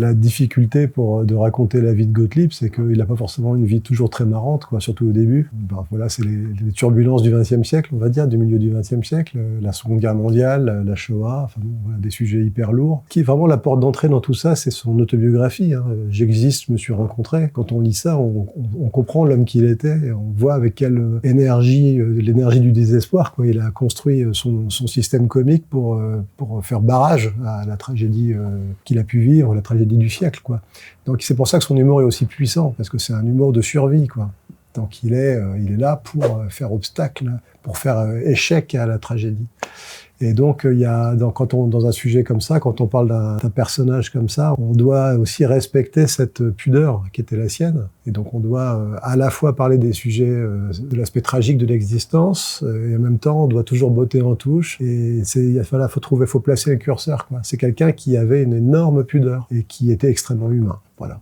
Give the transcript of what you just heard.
La difficulté de raconter la vie de Gottlieb, c'est qu'il n'a pas forcément une vie toujours très marrante, quoi, surtout au début. Ben, voilà, c'est les turbulences du XXe siècle, on va dire, du milieu du XXe siècle, la Seconde Guerre mondiale, la Shoah, enfin, voilà, des sujets hyper lourds. Qui est vraiment la porte d'entrée dans tout ça, c'est son autobiographie. Hein. J'existe, je me suis rencontré. Quand on lit ça, on comprend l'homme qu'il était, et on voit avec quelle énergie, l'énergie du désespoir, quoi. Il a construit son système comique pour faire barrage à la tragédie qu'il a pu vivre, la tragédie du siècle, quoi. Donc c'est pour ça que son humour est aussi puissant, parce que c'est un humour de survie, quoi. Donc il est là pour faire obstacle, pour faire échec à la tragédie. Et donc dans un sujet comme ça, quand on parle d'un personnage comme ça, on doit aussi respecter cette pudeur qui était la sienne. Et donc on doit à la fois parler des sujets de l'aspect tragique de l'existence, et en même temps on doit toujours botter en touche. Et faut placer le curseur, quoi. C'est quelqu'un qui avait une énorme pudeur et qui était extrêmement humain. Voilà.